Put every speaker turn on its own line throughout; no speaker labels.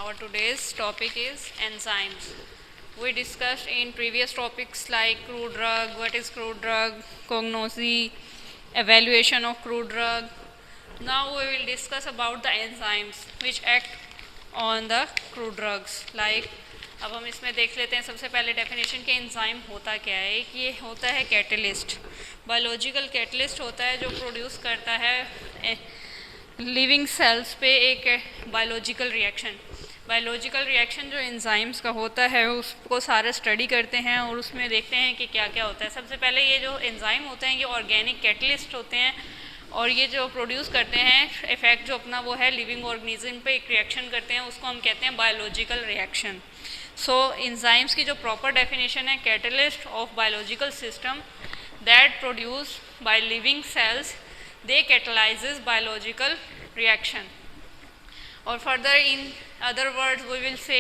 Our today's topic is enzymes. We discussed in previous topics like crude drug, what is crude drug, cognosy, evaluation of crude drug. Now we will discuss about the enzymes which act on the crude drugs. Like अब हम इसमें देख लेते हैं सबसे पहले definition के enzyme होता क्या है। एक ये होता है कैटलिस्ट, बायोलॉजिकल कैटलिस्ट होता है जो प्रोड्यूस करता है लिविंग सेल्स पे एक बायोलॉजिकल रिएक्शन जो एंजाइम्स का होता है उसको सारा स्टडी करते हैं और उसमें देखते हैं कि क्या क्या होता है। सबसे पहले ये जो एंजाइम होते हैं ये ऑर्गेनिक कैटलिस्ट होते हैं और ये जो प्रोड्यूस करते हैं इफेक्ट जो अपना वो है लिविंग ऑर्गेनिज्म पे एक रिएक्शन करते हैं, उसको हम कहते हैं बायोलॉजिकल रिएक्शन। सो एंजाइम्स की जो प्रॉपर डेफिनेशन है, catalyst of biological system that produce by living cells, they catalyzes biological reaction. Or further, in other words, we will say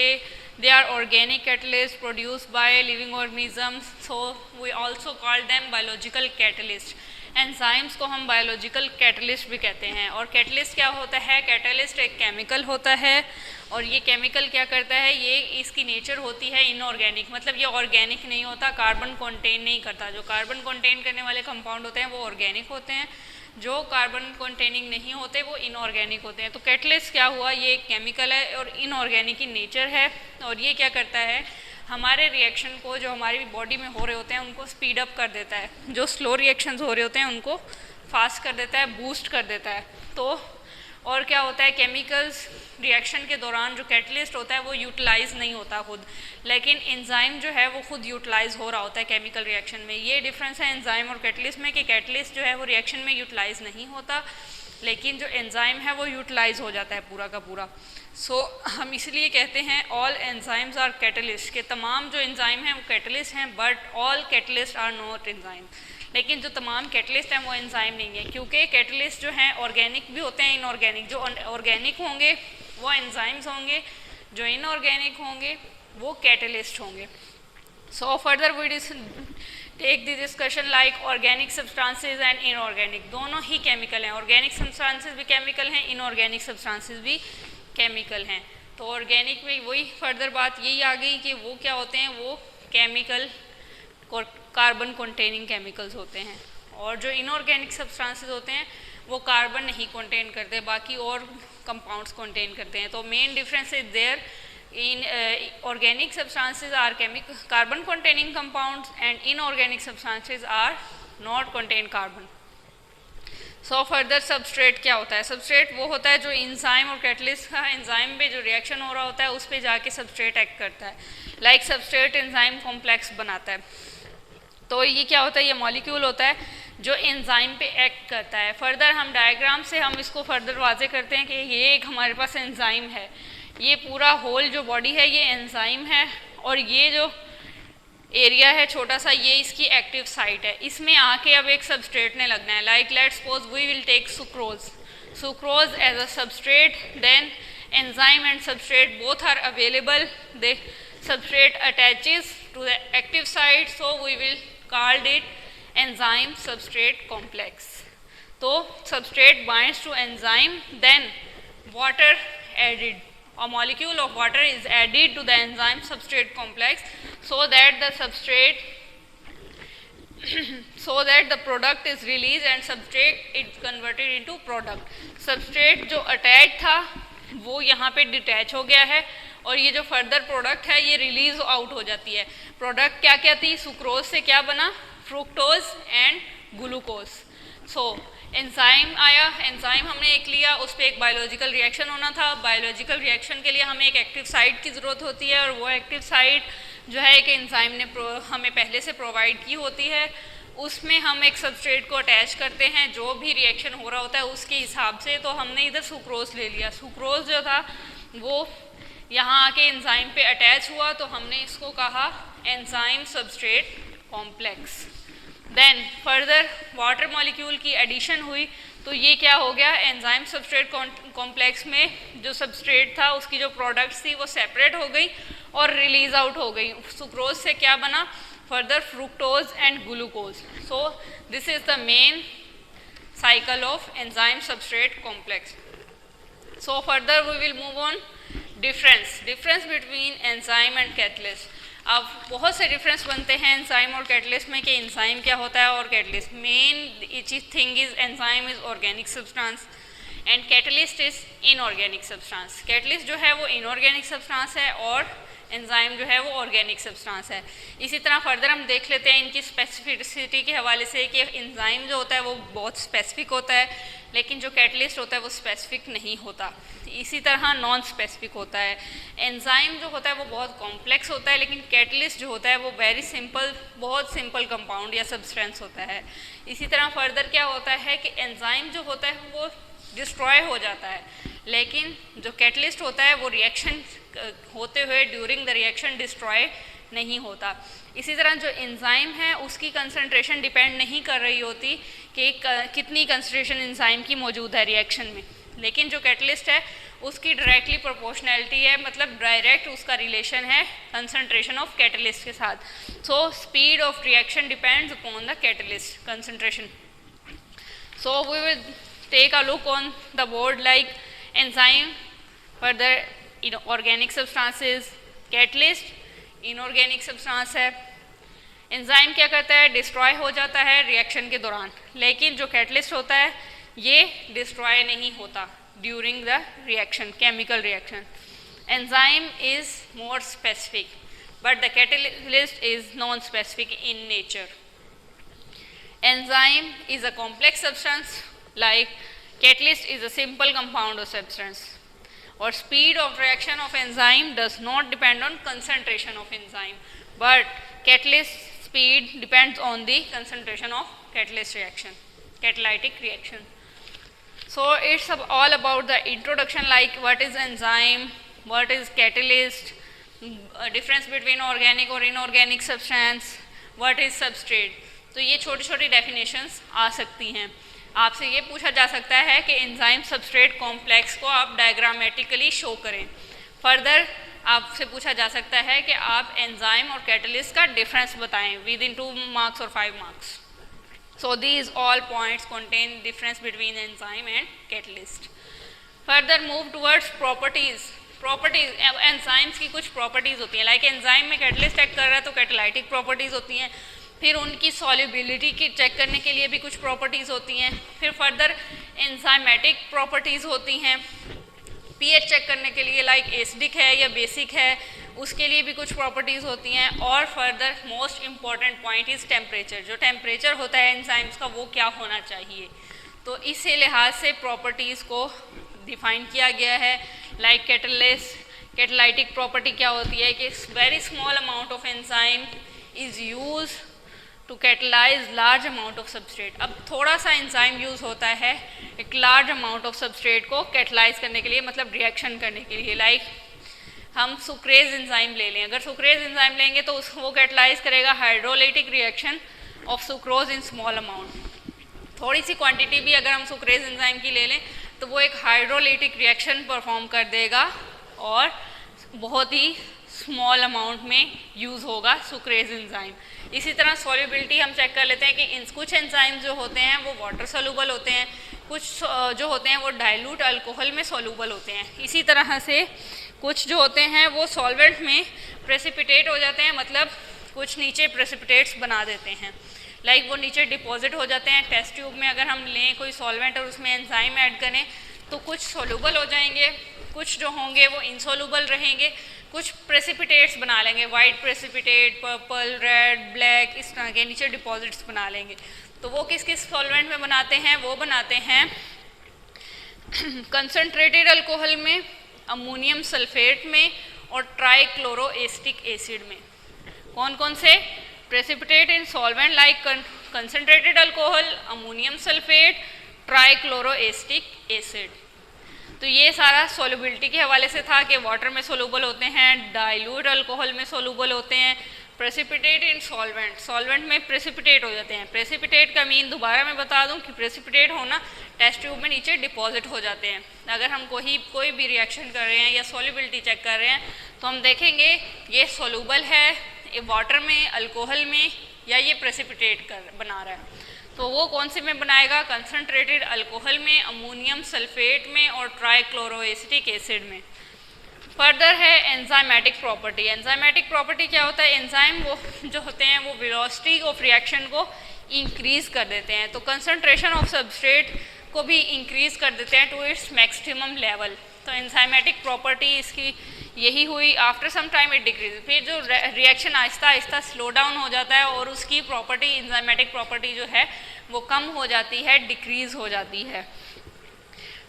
they are organic catalysts produced by living organisms, so we also call them biological catalyst. Enzymes को हम biological catalyst भी कहते हैं। और catalyst क्या होता है? Catalyst एक केमिकल होता है और ये केमिकल क्या करता है, ये इसकी नेचर होती है इनऑर्गेनिक, मतलब ये ऑर्गेनिक नहीं होता, कार्बन कंटेन नहीं करता। जो कार्बन कंटेन करने वाले कंपाउंड होते हैं वो ऑर्गेनिक होते हैं, जो कार्बन कंटेनिंग नहीं होते वो इनऑर्गेनिक होते हैं। तो कैटलिस्ट क्या हुआ, ये एक केमिकल है और इनऑर्गेनिक in नेचर है और ये क्या करता है, हमारे रिएक्शन को जो हमारी बॉडी में हो रहे होते हैं उनको स्पीड अप कर देता है, जो स्लो रिएक्शंस हो रहे होते हैं उनको फास्ट कर देता है, बूस्ट कर देता है। तो और क्या होता है, केमिकल्स रिएक्शन के दौरान जो कैटलिस्ट होता है वो यूटिलाइज नहीं होता खुद, लेकिन एंजाइम जो है वो खुद यूटिलाइज हो रहा होता है केमिकल रिएक्शन में। ये डिफरेंस है एंजाइम और कैटलिस्ट में कि कैटलिस्ट जो है वो रिएक्शन में यूटिलाइज नहीं होता, लेकिन जो एंजाइम है वो यूटिलाइज हो जाता है पूरा का पूरा। सो हम इसलिए कहते हैं ऑल एंजाइम्स आर कैटलिस्ट, के तमाम जो एंजाइम हैं वो कैटलिस्ट हैं, but all catalyst are not enzyme. लेकिन जो तमाम कैटलिस्ट हैं वो एंजाइम नहीं है, क्योंकि कैटलिस्ट जो हैं ऑर्गेनिक भी होते हैं, इनऑर्गेनिक। जो ऑर्गेनिक होंगे वो एंजाइम्स होंगे, जो इनऑर्गेनिक होंगे वो कैटलिस्ट होंगे। So further we take the discussion like organic substances and inorganic, दोनों ही केमिकल हैं। ऑर्गेनिक सब्सटेंसेस भी केमिकल हैं, इनऑर्गेनिक सब्सटेंसेस भी केमिकल हैं। तो ऑर्गेनिक में वही फर्दर बात यही आ गई कि वो क्या होते हैं, वो केमिकल कार्बन कंटेनिंग केमिकल्स होते हैं, और जो इनऑर्गेनिक सब्सटेंसेस होते हैं वो कार्बन नहीं कंटेन करते, बाकी और कंपाउंड्स कंटेन करते हैं। तो main difference is there in organic substances are carbon containing compounds and inorganic substances are not contain carbon. So further substrate क्या होता है? सबस्ट्रेट वो होता है जो एंजाइम और कैटलिस्ट का एंजाइम पे जो रिएक्शन हो रहा होता है उस पे जाके सबस्ट्रेट एक्ट करता है, लाइक सबस्ट्रेट एंजाइम कॉम्प्लेक्स बनाता है। तो ये क्या होता है, ये मॉलिक्यूल होता है जो एंजाइम पे एक्ट करता है। फर्दर हम डायग्राम से हम इसको फर्दर वाजे करते हैं कि ये एक हमारे पास एंजाइम है, ये पूरा होल जो बॉडी है ये एंजाइम है, और ये जो एरिया है छोटा सा ये इसकी एक्टिव साइट है। इसमें आके अब एक सबस्ट्रेट ने लगना है, like let's suppose we will take sucrose as a substrate, then enzyme and substrate both are available, they substrate attaches to the active site, so we will called it enzyme substrate complex. तो substrate binds to enzyme, then water added, a molecule of water is added to the enzyme substrate complex so that the substrate so that the product is released and substrate is converted into product. substrate जो attach था वो यहाँ पे detach हो गया है और ये जो फर्दर प्रोडक्ट है ये रिलीज आउट हो जाती है। प्रोडक्ट क्या क्या थी, सुक्रोज से क्या बना, fructose and glucose. So enzyme आया, एंजाइम हमने एक लिया, उस पर एक बायोलॉजिकल रिएक्शन होना था। बायोलॉजिकल रिएक्शन के लिए हमें एक एक्टिव साइट की ज़रूरत होती है, और वो एक्टिव साइट जो है कि एंजाइम ने हमें पहले से प्रोवाइड की होती है। उसमें हम एक सबस्ट्रेट को अटैच करते हैं, जो भी रिएक्शन हो रहा होता है उसके हिसाब से। तो हमने इधर सुक्रोज ले लिया, सुक्रोज जो था वो यहाँ आके एंजाइम पे अटैच हुआ, तो हमने इसको कहा enzyme substrate complex. Then further water molecule की एडिशन हुई, तो ये क्या हो गया, एंजाइम सबस्ट्रेट कॉम्प्लेक्स में जो सबस्ट्रेट था उसकी जो प्रोडक्ट्स थी वो सेपरेट हो गई और रिलीज आउट हो गई। सुक्रोज से क्या बना, further fructose and glucose. So this is the main cycle of enzyme substrate complex. So further we will move on difference between enzyme and catalyst. अब बहुत से डिफरेंस बनते हैं एंजाइम और कैटलिस्ट में कि एंजाइम क्या होता है और catalyst. Main thing is enzyme is organic substance and catalyst is inorganic substance. Catalyst जो है वो इनऑर्गेनिक सब्सटेंस है और एंजाइम जो है वो ऑर्गेनिक सब्सटेंस है। इसी तरह फर्दर हम देख लेते हैं इनकी स्पेसिफिसिटी के हवाले से कि एंजाइम जो होता है वो बहुत स्पेसिफिक होता है, लेकिन जो कैटलिस्ट होता है वो स्पेसिफिक नहीं होता। इसी तरह नॉन स्पेसिफिक होता है। एंजाइम जो होता है वो बहुत कॉम्प्लेक्स होता है, लेकिन कैटलिस्ट जो होता है वो वेरी सिंपल, बहुत सिंपल कंपाउंड या सब्सटेंस होता है। इसी तरह फर्दर क्या होता है कि एंजाइम जो होता है वो डिस्ट्रॉय हो जाता है, लेकिन जो कैटलिस्ट होता है वो रिएक्शन होते हुए ड्यूरिंग द रिएक्शन डिस्ट्रॉय नहीं होता। इसी तरह जो एंजाइम है उसकी कंसंट्रेशन डिपेंड नहीं कर रही होती कि कितनी कंसंट्रेशन एंजाइम की मौजूद है रिएक्शन में, लेकिन जो कैटलिस्ट है उसकी डायरेक्टली प्रोपोर्शनैलिटी है, मतलब डायरेक्ट उसका रिलेशन है कंसंट्रेशन ऑफ कैटलिस्ट के साथ। So speed of reaction depends upon the catalyst concentration. So we will take a look on the board like enzyme, further organic substances, catalyst inorganic substance है। Enzyme क्या करता है, destroy हो जाता है reaction के दौरान, लेकिन जो कैटलिस्ट होता है ये डिस्ट्रॉय नहीं होता during the reaction, chemical reaction. Enzyme is more specific but the catalyst is non specific in nature. Enzyme is a complex substance like catalyst is a simple compound or substance, or speed of reaction of enzyme does not depend on concentration of enzyme, but catalyst speed depends on the concentration of catalyst reaction, catalytic reaction. So it's all about the introduction, like what is enzyme, what is catalyst, difference between organic or inorganic substance, what is substrate। तो ये छोटी छोटी definitions आ सकती हैं। आपसे ये पूछा जा सकता है कि एंजाइम सबस्ट्रेट कॉम्प्लेक्स को आप डायग्रामेटिकली शो करें। फर्दर आपसे पूछा जा सकता है कि आप एंजाइम और कैटलिस्ट का डिफरेंस बताएं विद इन 2 मार्क्स और 5 marks. So these all points contain difference between enzyme and catalyst. Further move towards properties enzymes की कुछ प्रॉपर्टीज़ होती हैं, लाइक एंजाइम में कैटलिस्ट एक्ट कर रहा है तो कैटालाइटिक प्रॉपर्टीज़ होती हैं। फिर उनकी सॉल्युबिलिटी की चेक करने के लिए भी कुछ प्रॉपर्टीज़ होती हैं। फिर फर्दर एंजाइमेटिक प्रॉपर्टीज़ होती हैं, पीएच चेक करने के लिए, लाइक एसिडिक है या बेसिक है, उसके लिए भी कुछ प्रॉपर्टीज़ होती हैं। और further most important point is temperature. जो टेम्परेचर होता है एंजाइम्स का वो क्या होना चाहिए, तो इसी लिहाज से प्रॉपर्टीज़ को डिफाइन किया गया है। लाइक कैटालाइटिक प्रॉपर्टी क्या होती है कि very small amount of enzyme is use to catalyse large amount of substrate. अब थोड़ा सा एंजाइम यूज़ होता है एक लार्ज अमाउंट ऑफ सबस्ट्रेट को कैटलाइज करने के लिए, मतलब रिएक्शन करने के लिए। लाइक हम सुक्रेज एंजाइम ले लें, अगर सुक्रेज एंजाइम लेंगे तो वो कैटलाइज करेगा hydrolytic reaction of sucrose in small amount. थोड़ी सी क्वांटिटी भी अगर हम सुक्रेज एंजाइम की ले लें तो वो एक हाइड्रोलाइटिक रिएक्शन परफॉर्म कर देगा और बहुत ही स्मॉल अमाउंट में यूज़ होगा सुक्रेज एंजाइम। इसी तरह सॉल्युबिलिटी हम चेक कर लेते हैं कि कुछ एंजाइम जो होते हैं वो वाटर सोल्यूबल होते हैं, कुछ जो होते हैं वो डाइल्यूट अल्कोहल में सोल्यूबल होते हैं। इसी तरह से कुछ जो होते हैं वो सॉल्वेंट में प्रेसिपिटेट हो जाते हैं, मतलब कुछ नीचे प्रेसिपिटेट्स बना देते हैं, लाइक वो नीचे डिपॉजिट हो जाते हैं। टेस्ट ट्यूब में अगर हम लें कोई सॉल्वेंट और उसमें एंजाइम ऐड करें तो कुछ सोल्यूबल हो जाएंगे, कुछ जो होंगे वो इनसोल्यूबल रहेंगे, कुछ प्रेसिपिटेट्स बना लेंगे, white precipitate, purple, red, black, इस तरह के नीचे डिपॉजिट्स बना लेंगे। तो वो किस किस सॉल्वेंट में बनाते हैं, वो बनाते हैं कंसनट्रेटेड अल्कोहल में, अमोनियम सल्फेट में और ट्राइक्लोरोएसिटिक एसिड में। कौन कौन से? प्रेसिपिटेट इन solvent like concentrated alcohol, ammonium sulphate, trichloroacetic acid. तो ये सारा सोल्युबिलिटी के हवाले से था कि वाटर में सोल्यूबल होते हैं, डाइल्यूट अल्कोहल में सोल्यूबल होते हैं, प्रेसिपिटेट इन सॉल्वेंट, सॉल्वेंट में प्रेसिपिटेट हो जाते हैं। प्रेसिपिटेट का मीन दोबारा मैं बता दूं कि प्रेसिपिटेट होना टेस्ट ट्यूब में नीचे डिपॉजिट हो जाते हैं। अगर हम कोई भी रिएक्शन कर रहे हैं या सॉल्युबिलिटी चेक कर रहे हैं तो हम देखेंगे ये सोल्यूबल है ये वाटर में, अल्कोहल में, या ये प्रेसिपिटेट बना रहा है। तो वो कौन से में बनाएगा? कंसनट्रेटेड अल्कोहल में, अमोनियम सल्फेट में और ट्राइक्लोरोएसिटिक एसिड में। फर्दर है एंजाइमेटिक प्रॉपर्टी। एंजाइमेटिक प्रॉपर्टी क्या होता है? एंजाइम वो जो होते हैं वो वेलोसिटी ऑफ रिएक्शन को इंक्रीज कर देते हैं, तो कंसंट्रेशन ऑफ सबस्ट्रेट को भी इंक्रीज कर देते हैं टू इट्स मैक्सिमम लेवल। तो एंजाइमेटिक प्रॉपर्टी इसकी यही हुई। After some time it decrease, फिर जो reaction Aahista Aahista slow down हो जाता है और उसकी प्रॉपर्टी एंजाइमेटिक प्रॉपर्टी जो है वो कम हो जाती है, डिक्रीज हो जाती है।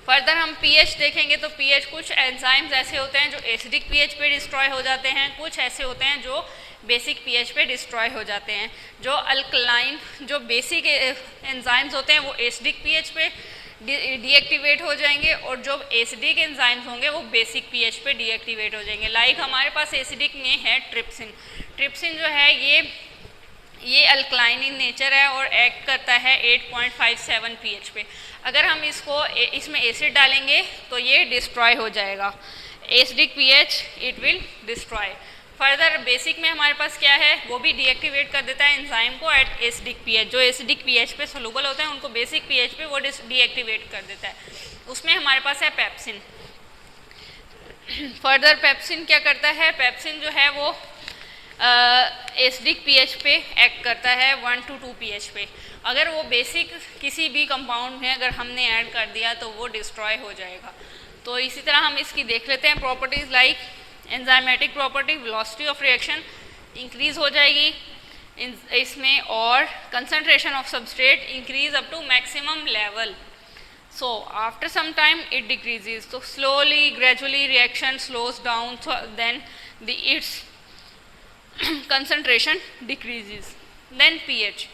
फर्दर हम पीएच देखेंगे तो पीएच, कुछ एंजाइम्स ऐसे होते हैं जो एसिडिक पीएच पे डिस्ट्रॉय हो जाते हैं, कुछ ऐसे होते हैं जो बेसिक पीएच पे डिस्ट्रॉय हो जाते हैं। जो अल्कलाइन, जो बेसिक एंजाइम्स होते हैं वो एसिडिक पीएच पे डीएक्टिवेट हो जाएंगे और जो एसिडिक एंजाइम्स होंगे वो बेसिक पीएच पे डीएक्टिवेट हो जाएंगे। लाइक हमारे पास एसिडिक में है ट्रिप्सिन। ट्रिप्सिन जो है ये अल्कलाइन इन नेचर है और एक्ट करता है 8.57 पीएच पे। अगर हम इसमें एसिड डालेंगे तो ये डिस्ट्रॉय हो जाएगा। Acidic pH it will destroy. Further basic में हमारे पास क्या है, वो भी डीएक्टिवेट कर देता है एंजाइम को एट एसिडिक पीएच। जो एसिडिक पीएच पे सोलूबल होते हैं उनको बेसिक पीएच पे वो डीएक्टिवेट कर देता है। उसमें हमारे पास है पेप्सिन। फर्दर पेप्सिन क्या करता है? पेप्सिन जो है वो एसिडिक पीएच पे एक्ट करता है 1 to 2 पीएच पे। अगर वो बेसिक किसी भी कंपाउंड में अगर हमने ऐड कर दिया तो वो डिस्ट्रॉय हो जाएगा। तो इसी तरह हम इसकी देख लेते हैं properties. Like enzymatic property, velocity of reaction increase हो जाएगी इसमें, और concentration of substrate increase up to maximum level. So after some time it decreases. So slowly, gradually reaction slows down. So then its concentration decreases. Then pH.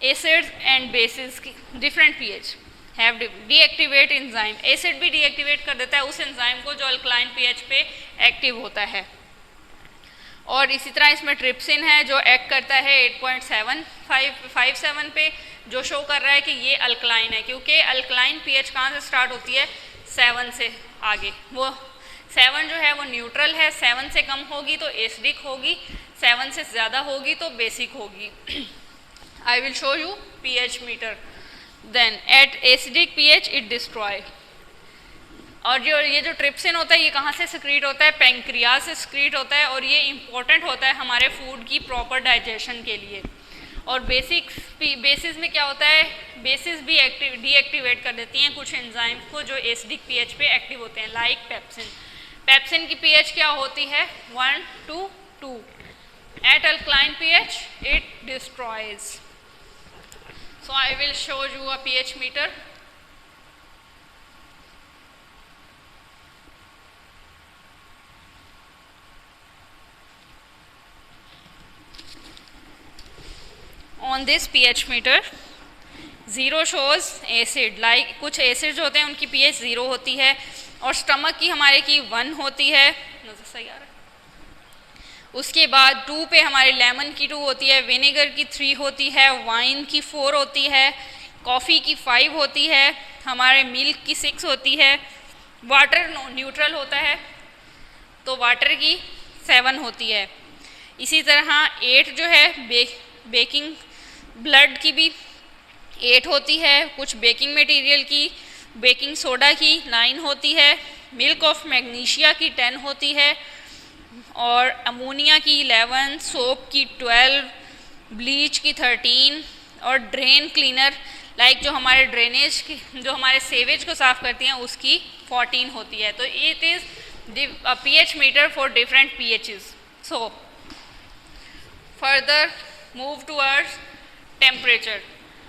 Acids and bases different pH have deactivate enzyme. Acid भी deactivate कर देता है उस enzyme को जो alkaline pH पे active होता है। और इसी तरह इसमें ट्रिप्सिन है जो एक्ट करता है 8.57 पे, जो शो कर रहा है कि ये अल्कलाइन है, क्योंकि अल्कलाइन पीएच कहाँ से स्टार्ट होती है? 7 से आगे। वो 7 जो है वो न्यूट्रल है, 7 से कम होगी तो एसिडिक होगी, 7 से ज़्यादा होगी तो बेसिक होगी। I will show you pH meter. Then at acidic pH it destroy. और ये जो ट्रिप्सिन होता है ये कहाँ से सिक्रीट होता है? पैंक्रियाज से सिक्रीट होता है, और ये इम्पोर्टेंट होता है हमारे फूड की प्रॉपर डाइजेशन के लिए। और बेसिस में क्या होता है? बेसिस भी डीएक्टिवेट कर देती हैं कुछ एंजाइम्स को जो एसिडिक पीएच पे एक्टिव होते हैं, लाइक पेप्सिन। पेप्सिन की पीएच क्या होती है? 1 to 2। At alkaline pH it destroys. So I will show you a pH meter. On this pH meter, 0 shows acid. Like कुछ एसिड जो होते हैं उनकी pH 0 होती है, और स्टमक की हमारे की 1 होती है। नजर सही आ रहा है? उसके बाद 2 पे हमारे लेमन की 2 होती है, विनेगर की 3 होती है, वाइन की 4 होती है, कॉफ़ी की 5 होती है, हमारे मिल्क की 6 होती है, वाटर न्यूट्रल होता है तो वाटर की 7 होती है। इसी तरह 8 जो है बेकिंग ब्लड की भी 8 होती है, कुछ बेकिंग मटेरियल की, बेकिंग सोडा की 9 होती है, मिल्क ऑफ मैग्नीशिया की 10 होती है, और अमोनिया की 11, सोप की 12, ब्लीच की 13, और ड्रेन क्लीनर लाइक जो हमारे ड्रेनेज की, जो हमारे सेवेज को साफ़ करती हैं उसकी 14 होती है। तो it is pH meter for different pHs. So further move towards temperature.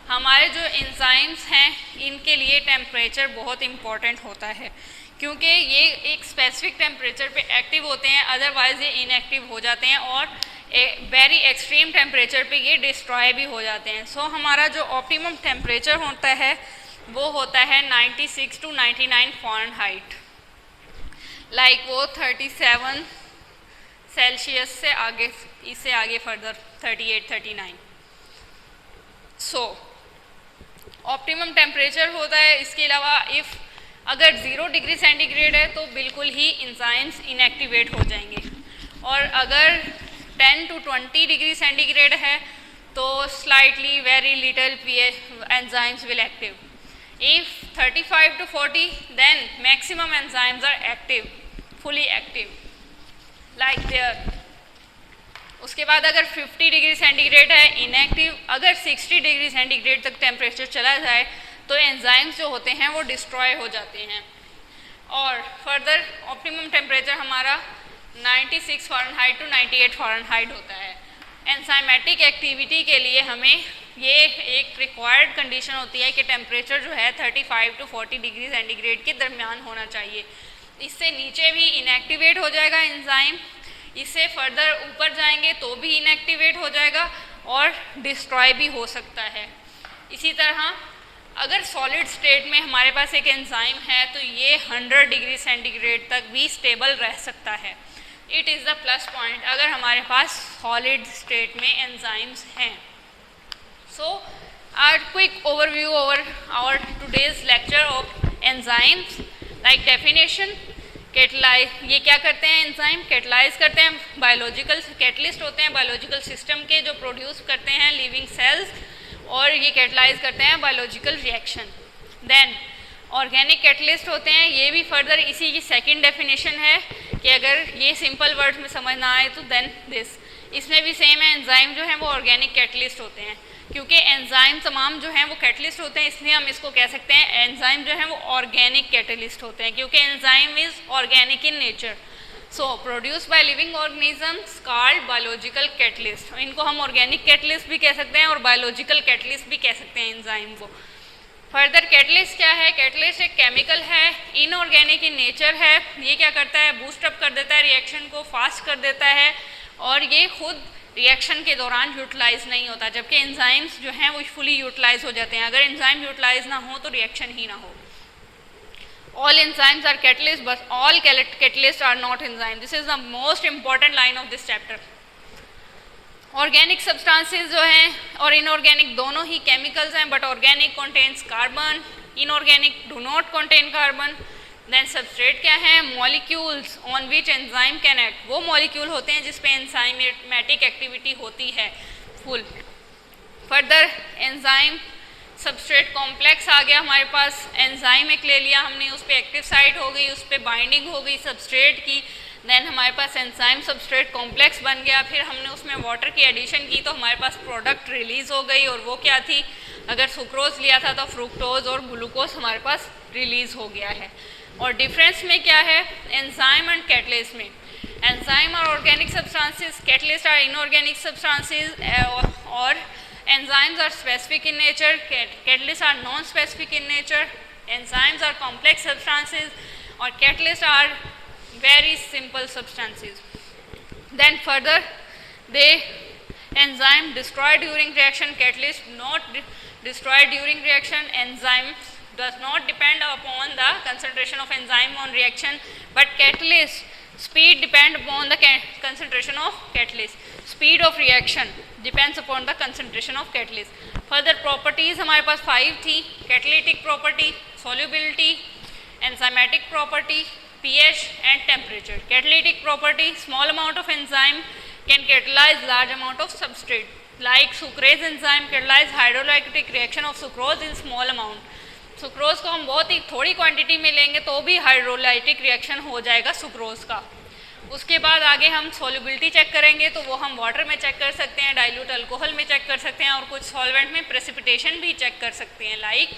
हमारे जो एंजाइम्स हैं इनके लिए टेम्परेचर बहुत इम्पॉर्टेंट होता है, क्योंकि ये एक स्पेसिफिक टेम्परेचर पे एक्टिव होते हैं, अदरवाइज ये इनएक्टिव हो जाते हैं, और वेरी एक्सट्रीम टेम्परेचर पे ये डिस्ट्रॉय भी हो जाते हैं। सो हमारा जो ऑप्टिमम टेम्परेचर होता है वो होता है 96 to 99 फ़ारेनहाइट। लाइक वो 37 सेल्सियस से आगे, इससे आगे फर्दर 38, 39। सो ऑप्टिमम टेम्परेचर होता है। इसके अलावा अगर 0 डिग्री सेंटीग्रेड है तो बिल्कुल ही एंजाइम्स इनएक्टिवेट हो जाएंगे, और अगर 10 to 20 डिग्री सेंटीग्रेड है तो slightly very little enzymes will active. If 35 to 40 then maximum enzymes are active, fully active. Like there. उसके बाद अगर 50 डिग्री सेंटीग्रेड है इनएक्टिव, अगर 60 डिग्री सेंटीग्रेड तक टेम्परेचर चला जाए तो एंजाइम्स जो होते हैं वो डिस्ट्रॉय हो जाते हैं। और फर्दर ऑप्टिमम टेम्परेचर हमारा 96 फ़ारेनहाइट टू 98 फ़ारेनहाइट होता है। एंजाइमेटिक एक्टिविटी के लिए हमें ये एक रिक्वायर्ड कंडीशन होती है कि टेम्परेचर जो है 35 टू 40 डिग्री सेंटीग्रेड के दरमियान होना चाहिए। इससे नीचे भी इनएक्टिवेट हो जाएगा एंजाइम, इससे फर्दर ऊपर जाएंगे तो भी इनएक्टिवेट हो जाएगा और डिस्ट्रॉय भी हो सकता है। इसी तरह अगर सॉलिड स्टेट में हमारे पास एक एंजाइम है तो ये 100 डिग्री सेंटीग्रेड तक भी स्टेबल रह सकता है। It is the plus point अगर हमारे पास सॉलिड स्टेट में एंजाइम्स हैं। So our quick overview over our today's lecture of enzymes. Like definition, catalyse, ये क्या करते हैं एंजाइम? कैटलाइज करते हैं, बायोलॉजिकल कैटलिस्ट होते हैं बायोलॉजिकल सिस्टम के जो प्रोड्यूस करते हैं लिविंग सेल्स, और ये कैटलाइज करते हैं biological reaction. Then organic catalyst होते हैं, ये भी फर्दर इसी की सेकंड डेफिनेशन है कि अगर ये सिंपल वर्ड्स में समझ ना आए तो देन दिस, इसमें भी सेम है, एंजाइम जो है वो ऑर्गेनिक कैटलिस्ट होते हैं। क्योंकि एंजाइम तमाम जो हैं वो कैटलिस्ट होते हैं, इसलिए हम इसको कह सकते हैं एंजाइम जो है वो ऑर्गेनिक कैटलिस्ट होते हैं, क्योंकि enzyme is organic in nature. So produce by living organisms called biological catalyst. इनको हम ऑर्गेनिक कैटलिस्ट भी कह सकते हैं और बायोलॉजिकल कैटलिस्ट भी कह सकते हैं एंजाइम को। फर्दर कैटलिस्ट क्या है? कैटलिस्ट एक केमिकल है, इनऑर्गेनिक इन नेचर है। ये क्या करता है? बूस्ट अप कर देता है रिएक्शन को, फास्ट कर देता है, और ये खुद रिएक्शन के दौरान यूटिलाइज नहीं होता, जबकि एंजाइम्स जो हैं वो फुली यूटिलाइज हो जाते हैं। अगर एंजाइम यूटिलाइज ना हो तो रिएक्शन ही ना हो। All enzymes are catalysts, but all catalysts are not enzymes. This is the most important line of this chapter. Organic substances जो हैं और इनऑर्गेनिक दोनों ही केमिकल्स हैं, but organic contains carbon, inorganic do not contain carbon. Then substrate क्या है? Molecules on which enzyme can act. वो molecule होते हैं जिस पे एंजाइमेटिक एक्टिविटी होती है full. Further enzyme substrate complex आ गया हमारे पास, एंजाइम एक ले लिया हमने, उस पर एक्टिव साइट हो गई, उस पर बाइंडिंग हो गई सबस्ट्रेट की। देन हमारे पास एंजाइम सबस्ट्रेट कॉम्प्लेक्स बन गया, फिर हमने उसमें वाटर की एडिशन की तो हमारे पास प्रोडक्ट रिलीज हो गई, और वो क्या थी? अगर सुक्रोज लिया था तो फ्रुक्टोज और ग्लूकोज हमारे पास रिलीज हो गया है। और डिफरेंस में क्या है एंजाइम एंड कैटलिस्ट में? Enzyme are organic substances, catalyst are inorganic substances, और enzymes are specific in nature, catalysts are non-specific in nature, enzymes are complex substances, or catalysts are very simple substances. Then further they enzyme destroyed during reaction, catalyst not destroyed during reaction. Enzyme does not depend upon the concentration of enzyme on reaction, but catalyst speed depend upon the concentration of catalyst. Speed of reaction depends upon the concentration of catalyst. Further properties हमारे पास 5 थी: catalytic property, solubility, enzymatic property, pH and temperature. Catalytic property, small amount of enzyme can catalyze large amount of substrate. Like sucrase enzyme catalyze hydrolytic reaction of sucrose in small amount. Sucrose को हम बहुत ही थोड़ी quantity में लेंगे तो भी hydrolytic reaction हो जाएगा सुक्रोज का। उसके बाद आगे हम सोल्युबिलिटी चेक करेंगे तो वो हम वाटर में चेक कर सकते हैं, डाइल्यूट अल्कोहल में चेक कर सकते हैं, और कुछ सॉल्वेंट में प्रेसिपिटेशन भी चेक कर सकते हैं, like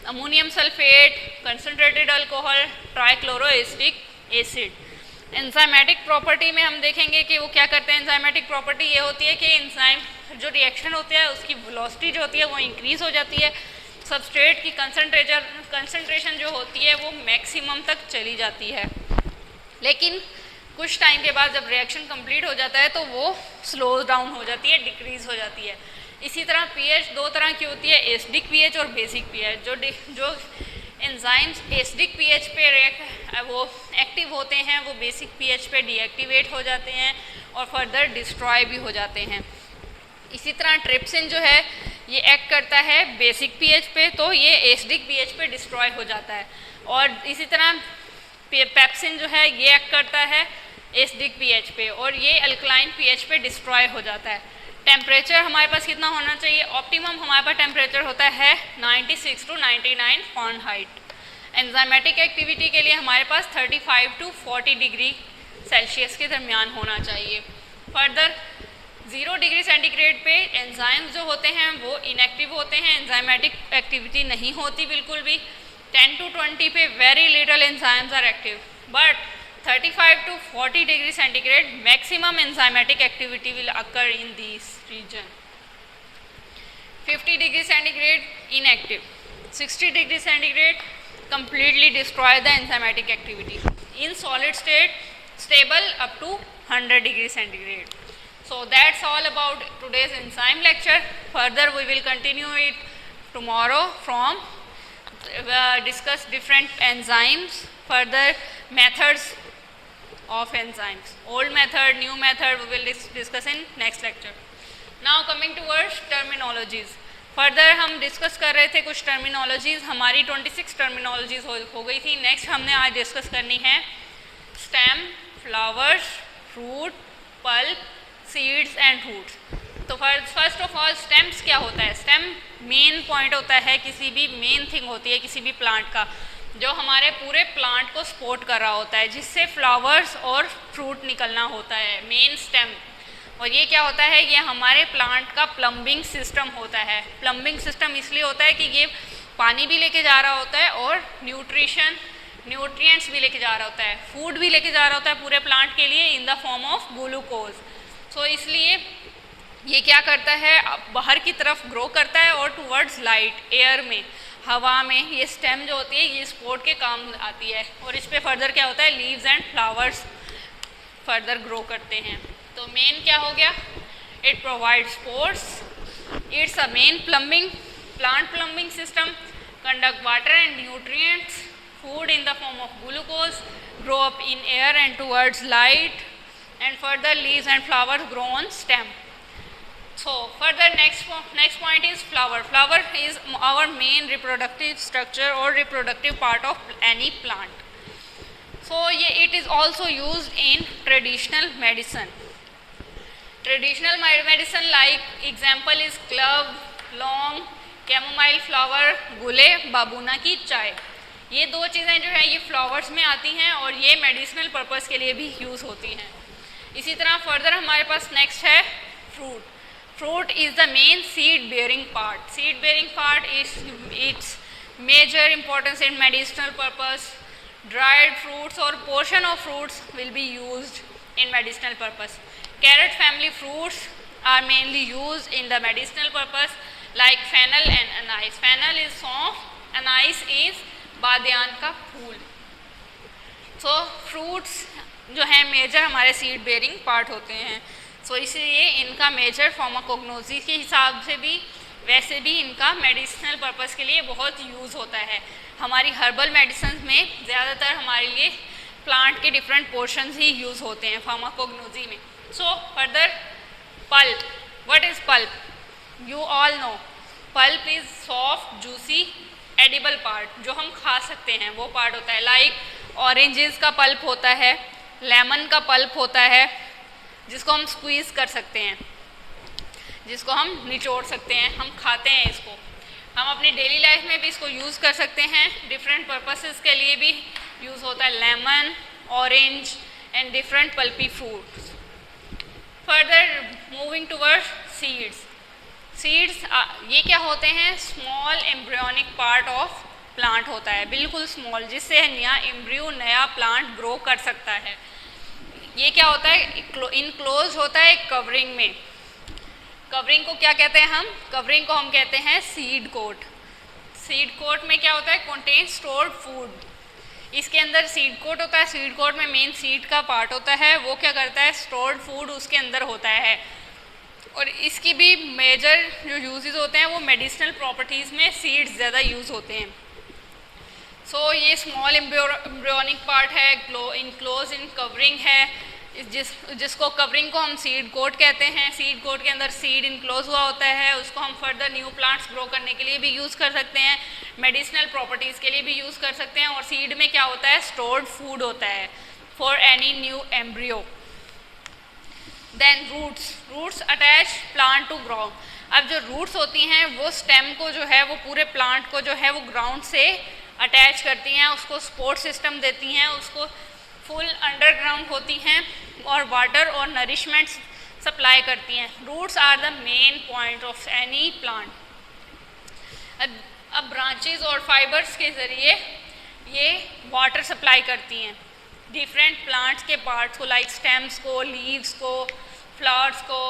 ammonium sulphate, concentrated alcohol, trichloroacetic acid. Enzymatic property में हम देखेंगे कि वो क्या करते हैं। एंजाइमेटिक प्रॉपर्टी ये होती है कि एंजाइम जो रिएक्शन होती है उसकी वेलोसिटी जो होती है वो इंक्रीज़ हो जाती है, सबस्ट्रेट की कंसंट्रेशन जो होती है वो मैक्सिमम तक चली जाती है, लेकिन कुछ टाइम के बाद जब रिएक्शन कंप्लीट हो जाता है तो वो स्लो डाउन हो जाती है, डिक्रीज़ हो जाती है। इसी तरह पीएच दो तरह की होती है, एसिडिक पीएच और बेसिक पीएच। जो एंजाइम्स एसिडिक पीएच पे वो एक्टिव होते हैं वो बेसिक पीएच पे डीएक्टिवेट हो जाते हैं और फर्दर डिस्ट्रॉय भी हो जाते हैं। इसी तरह ट्रिप्सिन जो है ये एक्ट करता है बेसिक पीएच पे, तो ये एसिडिक पीएच पे डिस्ट्रॉय हो जाता है। और इसी तरह पेप्सिन जो है ये एक्ट करता है एसिडिक पीएच पे और ये अल्कलाइन पीएच पे डिस्ट्रॉय हो जाता है। टेम्परेचर हमारे पास कितना होना चाहिए? ऑप्टिमम हमारे पास टेम्परेचर होता है 96 टू 99 फ़ारेनहाइट। एंजाइमेटिक एक्टिविटी के लिए हमारे पास 35 टू 40 डिग्री सेल्सियस के दरमियान होना चाहिए। फर्दर 0 डिग्री सेंटीग्रेड पे एंजाइम्स जो होते हैं वो इनएक्टिव होते हैं, एंजाइमेटिक एक्टिविटी नहीं होती बिल्कुल भी। 10 to 20 पे very little enzymes are active, but 35 to 40 degree centigrade maximum enzymatic activity will occur in this region. 50 degree centigrade inactive, 60 degree centigrade completely destroy the enzymatic activity. In solid state, stable up to 100 degree centigrade. So that's all about today's enzyme lecture. Further we will continue it tomorrow from discuss different enzymes, further methods of enzymes. Old method, new method we will discuss in next lecture. Now coming towards terminologies. Further हम discuss कर रहे थे कुछ terminologies, हमारी 26 terminologies हो गई थी। Next हमने आज डिस्कस करनी है stem, flowers, fruit, pulp, seeds and roots. तो फर्स्ट ऑफ ऑल स्टेम्स क्या होता है? स्टेम मेन पॉइंट होता है, किसी भी मेन थिंग होती है किसी भी प्लांट का, जो हमारे पूरे प्लांट को सपोर्ट कर रहा होता है, जिससे फ्लावर्स और फ्रूट निकलना होता है, मेन स्टेम। और ये क्या होता है? ये हमारे प्लांट का प्लम्बिंग सिस्टम होता है। प्लम्बिंग सिस्टम इसलिए होता है कि ये पानी भी लेके जा रहा होता है और न्यूट्रिएंट्स भी लेके जा रहा होता है, फूड भी लेके जा रहा होता है पूरे प्लांट के लिए in the form of glucose. So इसलिए ये क्या करता है, बाहर की तरफ ग्रो करता है और टूवर्ड्स लाइट, एयर में, हवा में ये स्टेम जो होती है ये सपोर्ट के काम आती है। और इस पर फर्दर क्या होता है, leaves and flowers further grow करते हैं। तो मेन क्या हो गया, it provide sports, it's a main plant plumbing system, conduct water and nutrients, food in the form of glucose, grow up in air and towards light, and further leaves and flowers grow on stem. So further next point is flower. Flower is our main reproductive structure or reproductive part of any plant. So it is also used in traditional medicine. Traditional medicine like example is clove, long, chamomile flower, गुले, बाबूना की चाय। ये दो चीज़ें जो है ये flowers में आती हैं और ये मेडिसिनल पर्पस के लिए भी यूज़ होती हैं। इसी तरह फर्दर हमारे पास नेक्स्ट है fruit. Fruit is the main seed bearing part. Seed bearing part is its major importance in medicinal purpose. Dried fruits or portion of fruits will be used in medicinal purpose. Carrot family fruits are mainly used in the medicinal purpose like fennel and anise. Fennel is सौंफ, anise is Badyan का फूल. So fruits जो हैं major हमारे seed bearing part होते हैं. सो इसलिए इनका major pharmacognosy के हिसाब से भी वैसे भी इनका मेडिसिनल पर्पस के लिए बहुत यूज़ होता है. हमारी हर्बल मेडिसिन में ज़्यादातर हमारे लिए प्लांट के डिफरेंट पोर्शंस ही यूज़ होते हैं फार्माकोग्नोसी में. So further pulp. What is pulp? You all know pulp is soft juicy edible part, जो हम खा सकते हैं वो पार्ट होता है. लाइक ऑरेंजेस का पल्प होता है, लेमन का पल्प होता है, जिसको हम स्क्वीज़ कर सकते हैं, जिसको हम निचोड़ सकते हैं, हम खाते हैं इसको. हम अपनी डेली लाइफ में भी इसको यूज़ कर सकते हैं, डिफरेंट पर्पसेस के लिए भी यूज़ होता है. Lemon, orange and different pulpy fruits. Further moving towards seeds. Seeds ये क्या होते हैं? Small embryonic part of plant होता है, बिल्कुल स्मॉल, जिससे नया एम्ब्रियो नया प्लांट ग्रो कर सकता है. ये क्या होता है? इनक्लोज होता है कवरिंग में. कवरिंग को क्या कहते हैं हम? कवरिंग को हम कहते हैं सीड कोट. सीड कोट में क्या होता है? Contain stored food. इसके अंदर सीड कोट होता है. सीड कोट में मेन सीड का पार्ट होता है, वो क्या करता है? स्टोर्ड फूड उसके अंदर होता है. और इसकी भी मेजर जो यूजेस होते हैं वो मेडिसिनल प्रॉपर्टीज़ में सीड्स ज़्यादा यूज़ होते हैं. सो ये स्मॉल एम्ब्रियोनिक पार्ट है, इनक्लोज इन कवरिंग है, जिसको कवरिंग को हम सीड कोट कहते हैं. सीड कोट के अंदर सीड इनक्लोज हुआ होता है, उसको हम फर्दर न्यू प्लांट्स ग्रो करने के लिए भी यूज़ कर सकते हैं, मेडिसिनल प्रॉपर्टीज़ के लिए भी यूज़ कर सकते हैं. और सीड में क्या होता है? स्टोर्ड फूड होता है for any new embryo. Then roots attach plant to ground. अब जो रूट्स होती हैं वो स्टेम को जो है वो पूरे प्लांट को जो है वो ग्राउंड से अटैच करती हैं, उसको सपोर्ट सिस्टम देती हैं, उसको फुल अंडरग्राउंड होती हैं और वाटर और नरिशमेंट सप्लाई करती हैं। Roots are the main point of any plant. अब ब्रांचेस और फाइबर्स के ज़रिए ये वाटर सप्लाई करती हैं डिफरेंट प्लांट्स के पार्ट्स को, लाइक स्टेम्स को, लीव्स को, फ्लावर्स को।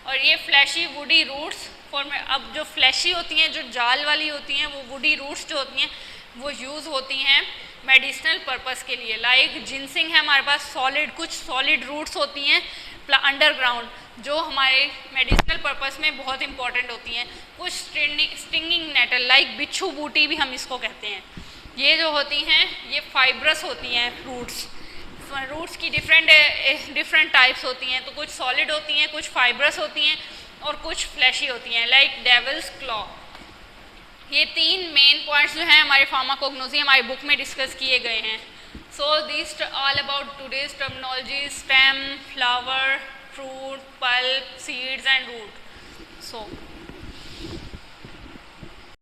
और ये फ्लैशी वुडी रूट्स अब जो फ्लैशी होती हैं, जो जाल वाली होती हैं, वो वुडी रूट्स जो होती हैं वो यूज़ होती हैं मेडिसिनल पर्पस के लिए। लाइक जिनसिंग है हमारे पास सॉलिड, कुछ सॉलिड रूट्स होती हैं अंडरग्राउंड जो हमारे मेडिसिनल पर्पस में बहुत इंपॉर्टेंट होती हैं। कुछ स्टिंगिंग नेटल लाइक बिच्छू बूटी भी हम इसको कहते हैं। ये जो होती हैं ये फाइब्रस होती हैं रूट्स की डिफरेंट टाइप्स होती हैं। तो कुछ सॉलिड होती हैं, कुछ फाइब्रस होती हैं और कुछ फ्लैशी होती हैं, लाइक डेविल्स क्लॉ। ये 3 मेन पॉइंट्स जो हैं हमारे फार्माकोग्नोसी हमारी बुक में डिस्कस किए गए हैं। So this all about today's terminology, stem, flower, fruit, pulp, seeds and root. So